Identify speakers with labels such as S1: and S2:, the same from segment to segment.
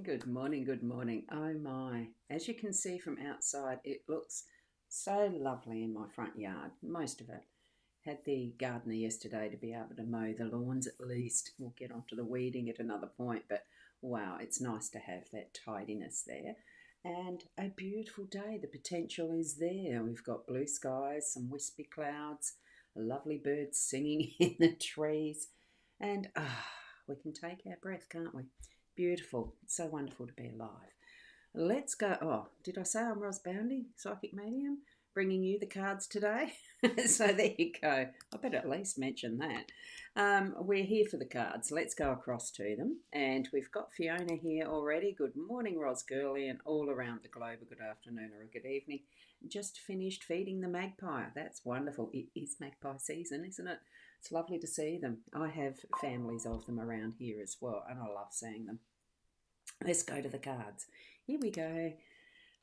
S1: Good morning, good morning. Oh my. As you can see from outside, it looks so lovely in my front yard, most of it. Had the gardener yesterday to be able to mow the lawns at least. We'll get onto the weeding at another point, but wow, it's nice to have that tidiness there. And a beautiful day. The potential is there. We've got blue skies, some wispy clouds, lovely birds singing in the trees, and we can take our breath, can't we? Beautiful. It's so wonderful to be alive. Let's go. Oh, did I say I'm Ros Boundy, Psychic Medium, bringing you the cards today? So there you go. I better at least mention that. We're here for the cards. Let's go across to them. And we've got Fiona here already. Good morning, Ros Girly, and all around the globe. A good afternoon or a good evening. Just finished feeding the magpie. That's wonderful. It is magpie season, isn't it? It's lovely to see them. I have families of them around here as well, and I love seeing them. Let's go to the cards. Here we go.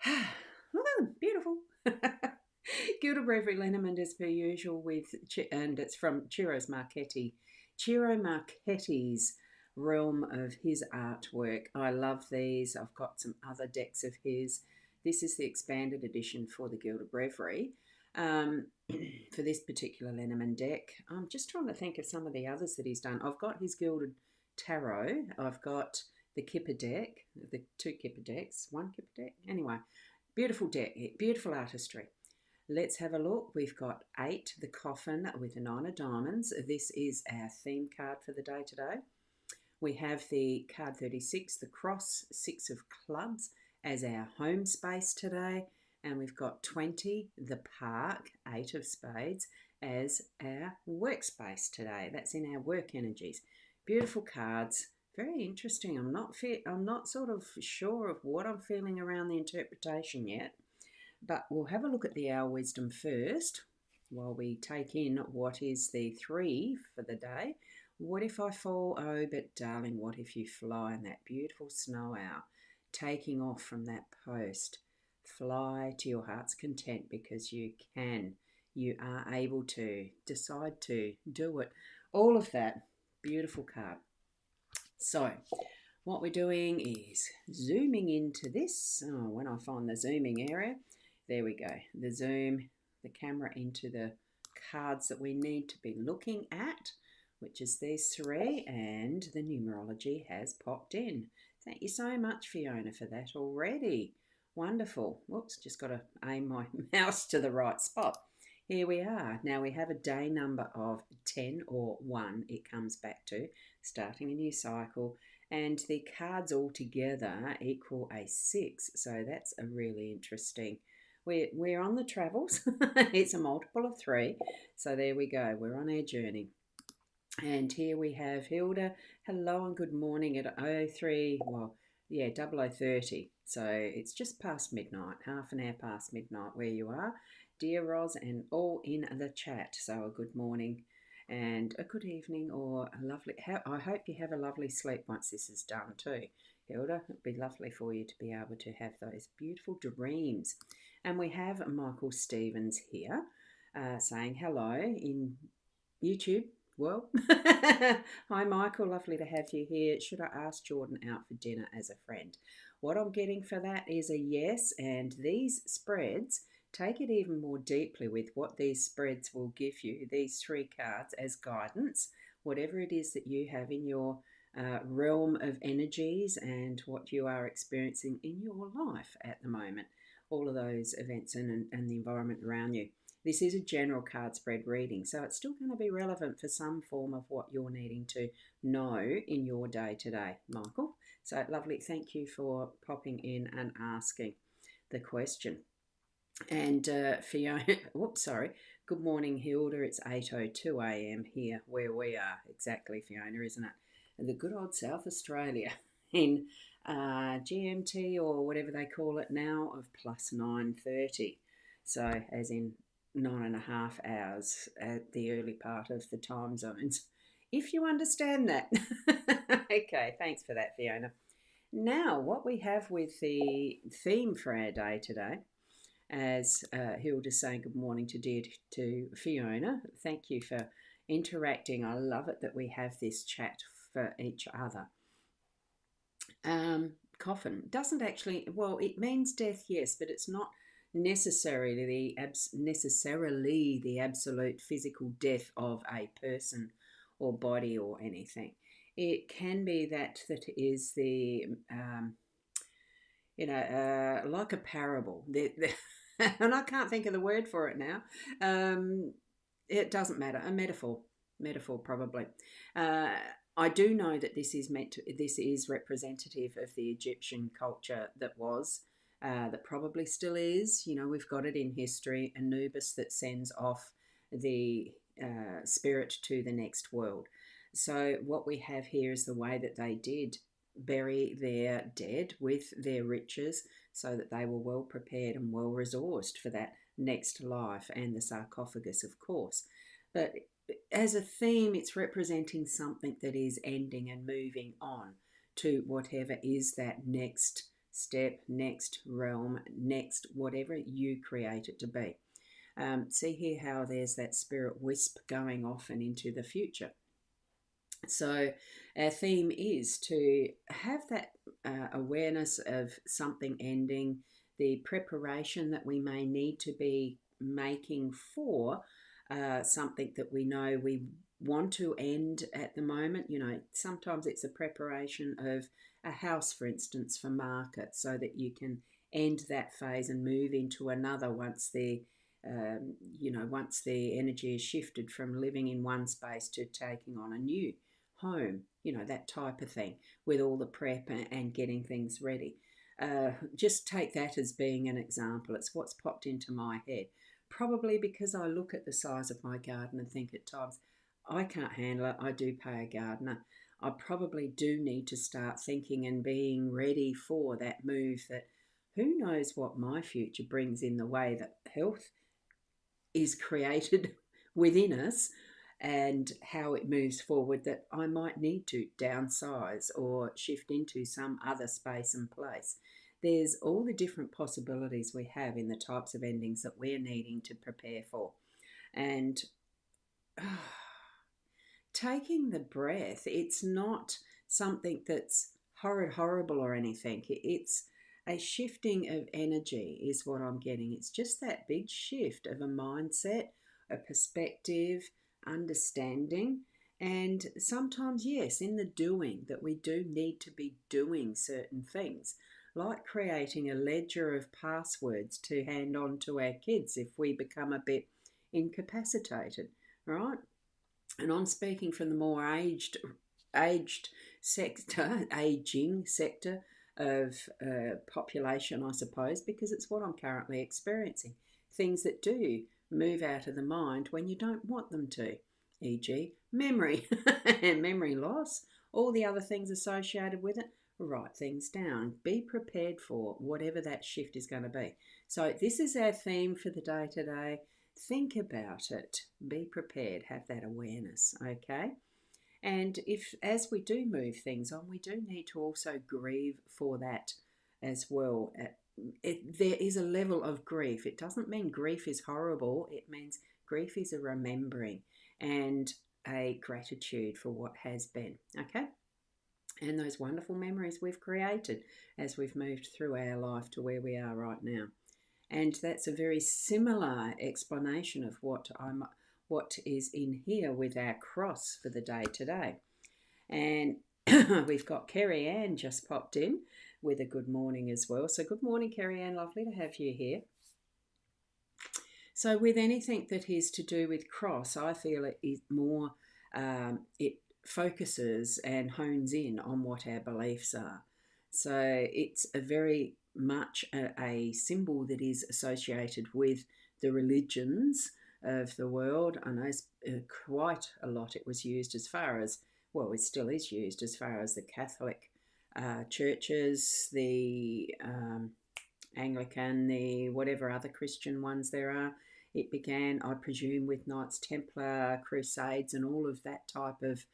S1: Look at them, beautiful. Gilda Brevery Liniment as per usual and it's from Ciro's Marchetti. Ciro Marchetti's realm of his artwork. I love these. I've got some other decks of his. This is the expanded edition for the Gilda Brevery. For this particular Liniment deck. I'm just trying to think of some of the others that he's done. I've got his Gilded Tarot. I've got the Kipper deck, the two Kipper decks, one Kipper deck. Anyway, beautiful deck, beautiful artistry. Let's have a look. We've got 8, the Coffin with the 9 of Diamonds. This is our theme card for the day today. We have the card 36, the Cross, 6 of Clubs, as our home space today. And we've got 20, the Park, 8 of Spades, as our workspace today. That's in our work energies. Beautiful cards. Very interesting. I'm not sort of sure of what I'm feeling around the interpretation yet, but we'll have a look at the Hour Wisdom first while we take in what is the 3 for the day. What if I fall? Oh, but darling, what if you fly in that beautiful snow owl, taking off from that post? Fly to your heart's content because you can. You are able to decide to do it. All of that. Beautiful card. So what we're doing is zooming into this. Oh, when I find the zooming area, there we go. The camera into the cards that we need to be looking at, which is these 3, and the numerology has popped in. Thank you so much, Fiona, for that already. Wonderful. Whoops, just got to aim my mouse to the right spot. Here we are. Now we have a day number of 10 or 1, it comes back to, starting a new cycle, and the cards all together equal a 6, so that's a really interesting. We're on the travels. It's a multiple of 3, so there we go. We're on our journey. And here we have Hilda. Hello and good morning at 03, well, yeah, 0030. So it's just past midnight, half an hour past midnight where you are. Dear Ros, and all in the chat. So a good morning and a good evening or a lovely, I hope you have a lovely sleep once this is done too. Hilda, it'd be lovely for you to be able to have those beautiful dreams. And we have Michael Stevens here saying hello in YouTube. Well, hi Michael, lovely to have you here. Should I ask Jordan out for dinner as a friend? What I'm getting for that is a yes, and these spreads, take it even more deeply with what these spreads will give you, these 3 cards as guidance, whatever it is that you have in your realm of energies and what you are experiencing in your life at the moment, all of those events and the environment around you. This is a general card spread reading, so it's still going to be relevant for some form of what you're needing to know in your day today, Michael. So lovely. Thank you for popping in and asking the question. And Fiona, whoops, sorry. Good morning, Hilda. It's 8:02 a.m. here where we are. Exactly, Fiona, isn't it? And the good old South Australia in GMT or whatever they call it now of plus 9:30. So as in 9.5 hours at the early part of the time zones, if you understand that. Okay, thanks for that, Fiona. Now, what we have with the theme for our day today, as Hilda's saying good morning to Fiona. Thank you for interacting. I love it that we have this chat for each other. coffin doesn't actually, well, it means death, yes, but it's not necessarily the absolute physical death of a person or body or anything. It can be that is the like a parable. And I can't think of the word for it now. It doesn't matter. A metaphor probably. Uh, I do know that this is representative of the Egyptian culture that probably still is. You know, we've got it in history, Anubis that sends off the spirit to the next world. So what we have here is the way that they did bury their dead with their riches so that they were well prepared and well resourced for that next life, and the sarcophagus, of course. But as a theme, it's representing something that is ending and moving on to whatever is that next step, next realm, next whatever you create it to be. See here how there's that spirit wisp going off and into the future. So our theme is to have that awareness of something ending, the preparation that we may need to be making for something that we know we want to end at the moment. You know, sometimes it's a preparation of a house, for instance, for market, so that you can end that phase and move into another once once the energy is shifted from living in one space to taking on a new home, that type of thing, with all the prep and getting things ready. Just take that as being an example. It's what's popped into my head. Probably because I look at the size of my garden and think at times, I can't handle it. I do pay a gardener. I probably do need to start thinking and being ready for that move, that who knows what my future brings in the way that health is created within us, and how it moves forward, that I might need to downsize or shift into some other space and place. There's all the different possibilities we have in the types of endings that we're needing to prepare for. And taking the breath, it's not something that's horrible or anything. It's a shifting of energy is what I'm getting. It's just that big shift of a mindset, a perspective, understanding, and sometimes, yes, in the doing, that we do need to be doing certain things, like creating a ledger of passwords to hand on to our kids if we become a bit incapacitated, right? And I'm speaking from the more aged aging sector of population, I suppose, because it's what I'm currently experiencing. Things that do move out of the mind when you don't want them to, e.g. memory, memory loss, all the other things associated with it. Write things down. Be prepared for whatever that shift is going to be. So this is our theme for the day today. Think about it. Be prepared. Have that awareness, okay? And if, as we do move things on, we do need to also grieve for that as well. There is a level of grief. It doesn't mean grief is horrible. It means grief is a remembering and a gratitude for what has been, okay? And those wonderful memories we've created as we've moved through our life to where we are right now. And that's a very similar explanation of what is in here with our cross for the day today. And we've got Kerry Ann just popped in with a good morning as well. So good morning, Kerry Ann. Lovely to have you here. So with anything that is to do with cross, I feel it is more, it focuses and hones in on what our beliefs are. So it's a very much a symbol that is associated with the religions of the world. I know quite a lot it was used as far as, well, it still is used as far as the Catholic churches, the Anglican, the whatever other Christian ones there are. It began, I presume, with Knights Templar, Crusades, and all of that type of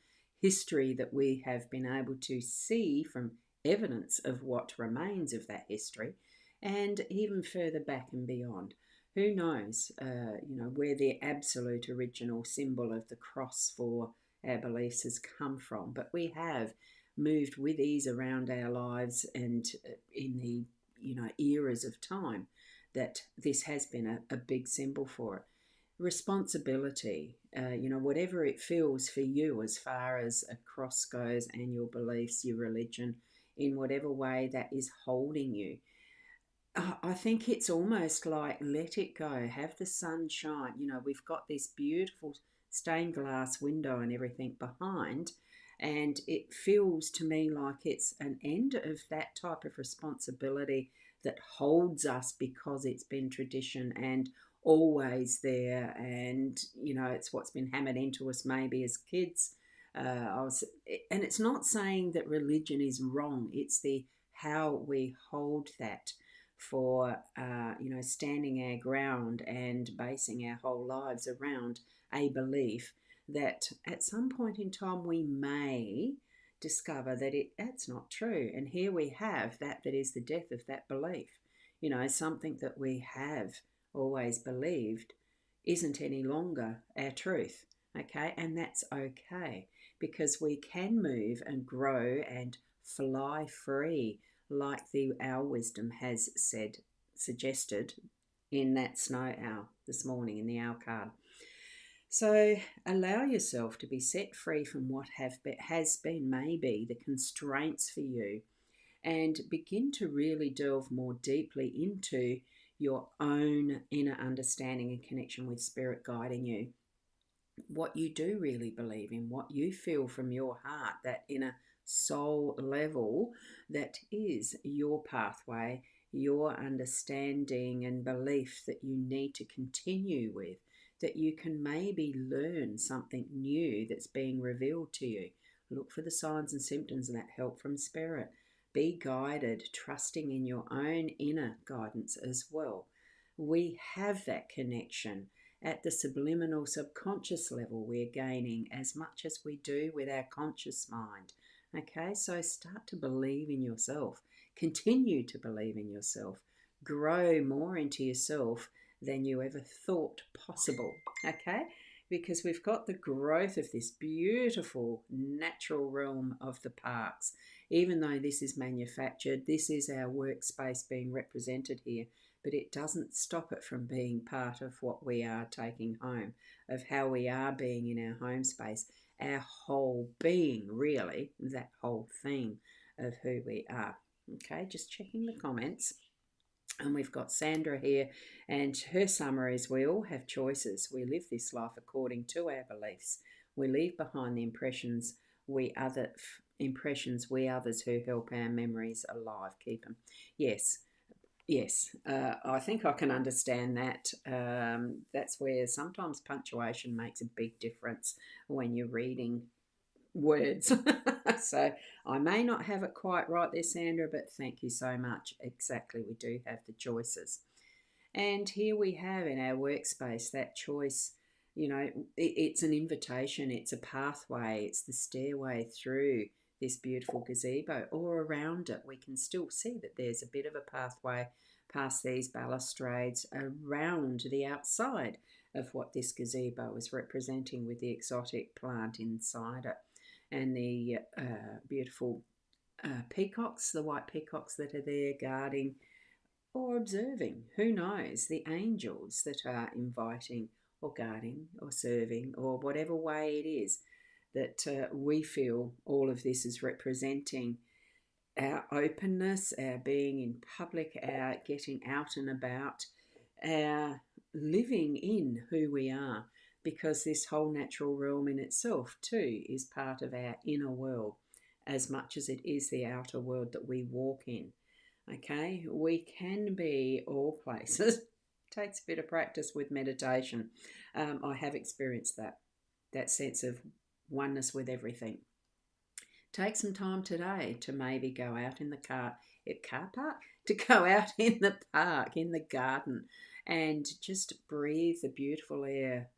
S1: history that we have been able to see from evidence of what remains of that history, and even further back and beyond. Who knows, where the absolute original symbol of the cross for our beliefs has come from. But we have moved with ease around our lives and in the eras of time, that this has been a big symbol for it. Responsibility, whatever it feels for you as far as a cross goes, and your beliefs, your religion, in whatever way that is holding you. I think it's almost like let it go, have the sun shine. We've got this beautiful stained glass window and everything behind, and it feels to me like it's an end of that type of responsibility that holds us because it's been tradition and always there, and it's what's been hammered into us maybe as kids. And it's not saying that religion is wrong, it's the how we hold that for standing our ground and basing our whole lives around a belief that at some point in time we may discover that that's not true. And here we have that is the death of that belief. Something that we have always believed isn't any longer our truth. Okay, and that's okay, because we can move and grow and fly free, like our wisdom has suggested in that snow owl this morning in the owl card. So allow yourself to be set free from what has been maybe the constraints for you, and begin to really delve more deeply into your own inner understanding and connection with spirit guiding you. What you do really believe in, what you feel from your heart, that inner soul level, that is your pathway, your understanding and belief that you need to continue with, that you can maybe learn something new that's being revealed to you. Look for the signs and symptoms and that help from spirit. Be guided, trusting in your own inner guidance as well. We have that connection at the subliminal subconscious level. We're gaining as much as we do with our conscious mind. Okay, so start to believe in yourself. Continue to believe in yourself. Grow more into yourself than you ever thought possible. Okay, because we've got the growth of this beautiful natural realm of the parks. Even though this is manufactured, this is our workspace being represented here, but it doesn't stop it from being part of what we are taking home, of how we are being in our home space, our whole being, really, that whole theme of who we are. Okay, just checking the comments. And we've got Sandra here, and her summary is: we all have choices. We live this life according to our beliefs. We leave behind the impressions we others who help our memories alive keep them. Yes, I think I can understand that. That's where sometimes punctuation makes a big difference when you're reading words. So I may not have it quite right there, Sandra, but thank you so much. Exactly, we do have the choices. And here we have in our workspace that choice. It's an invitation, it's a pathway, it's the stairway through this beautiful gazebo, or around it. We can still see that there's a bit of a pathway past these balustrades around the outside of what this gazebo is representing, with the exotic plant inside it, and the beautiful peacocks, the white peacocks that are there guarding or observing, who knows, the angels that are inviting or guarding or serving, or whatever way it is that we feel all of this is representing our openness, our being in public, our getting out and about, our living in who we are, because this whole natural realm in itself too is part of our inner world as much as it is the outer world that we walk in. Okay, we can be all places. Takes a bit of practice with meditation. I have experienced that sense of oneness with everything. Take some time today to maybe go out in the car park, to go out in the park, in the garden, and just breathe the beautiful air.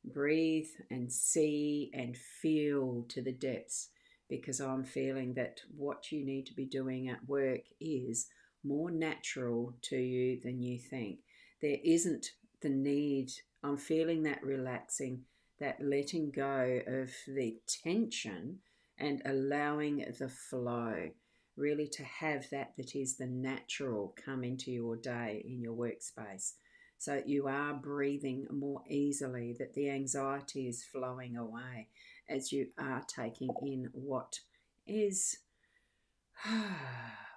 S1: Breathe and see and feel to the depths, because I'm feeling that what you need to be doing at work is more natural to you than you think. There isn't the need. I'm feeling that relaxing, that letting go of the tension and allowing the flow, really to have that is the natural come into your day in your workspace. So you are breathing more easily, that the anxiety is flowing away as you are taking in what is,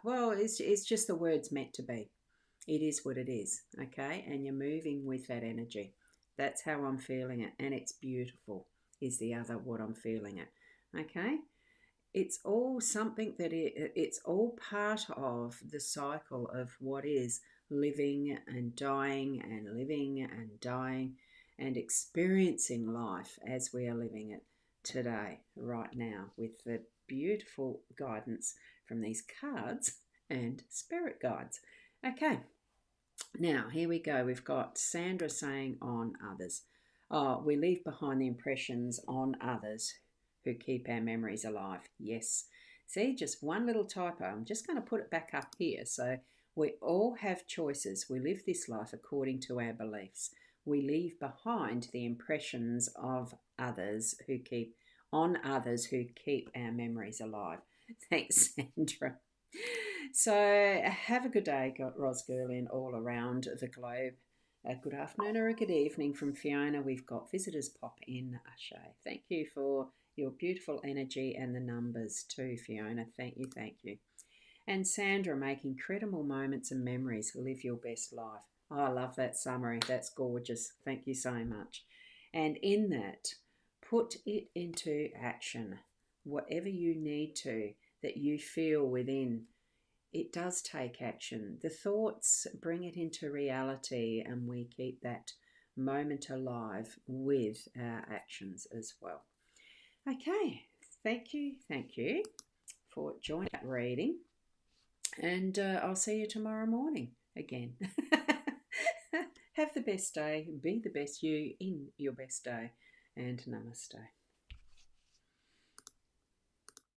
S1: well, it's just the words meant to be. It is what it is, okay? And you're moving with that energy. That's how I'm feeling it. And it's beautiful, is the other what I'm feeling it, okay? It's all something that it's all part of the cycle of what is living and dying and living and dying and experiencing life as we are living it today, right now, with the beautiful guidance from these cards and spirit guides. Okay, now here we go. We've got Sandra saying on others. Oh, we leave behind the impressions on others who keep our memories alive. Yes. See, just one little typo. I'm just going to put it back up here. So we all have choices. We live this life according to our beliefs. We leave behind the impressions of others who keep our memories alive. Thanks, Sandra. So have a good day, Ros Gerlin, all around the globe. A good afternoon or a good evening from Fiona. We've got visitors pop in. Ashe. Thank you for your beautiful energy and the numbers too, Fiona. Thank you, thank you. And Sandra, make incredible moments and memories. Live your best life. Oh, I love that summary. That's gorgeous. Thank you so much. And in that, put it into action. Whatever you need to, that you feel within, it does take action. The thoughts bring it into reality, and we keep that moment alive with our actions as well. Okay, thank you for joining that reading, and I'll see you tomorrow morning again. Have the best day, be the best you in your best day, and namaste.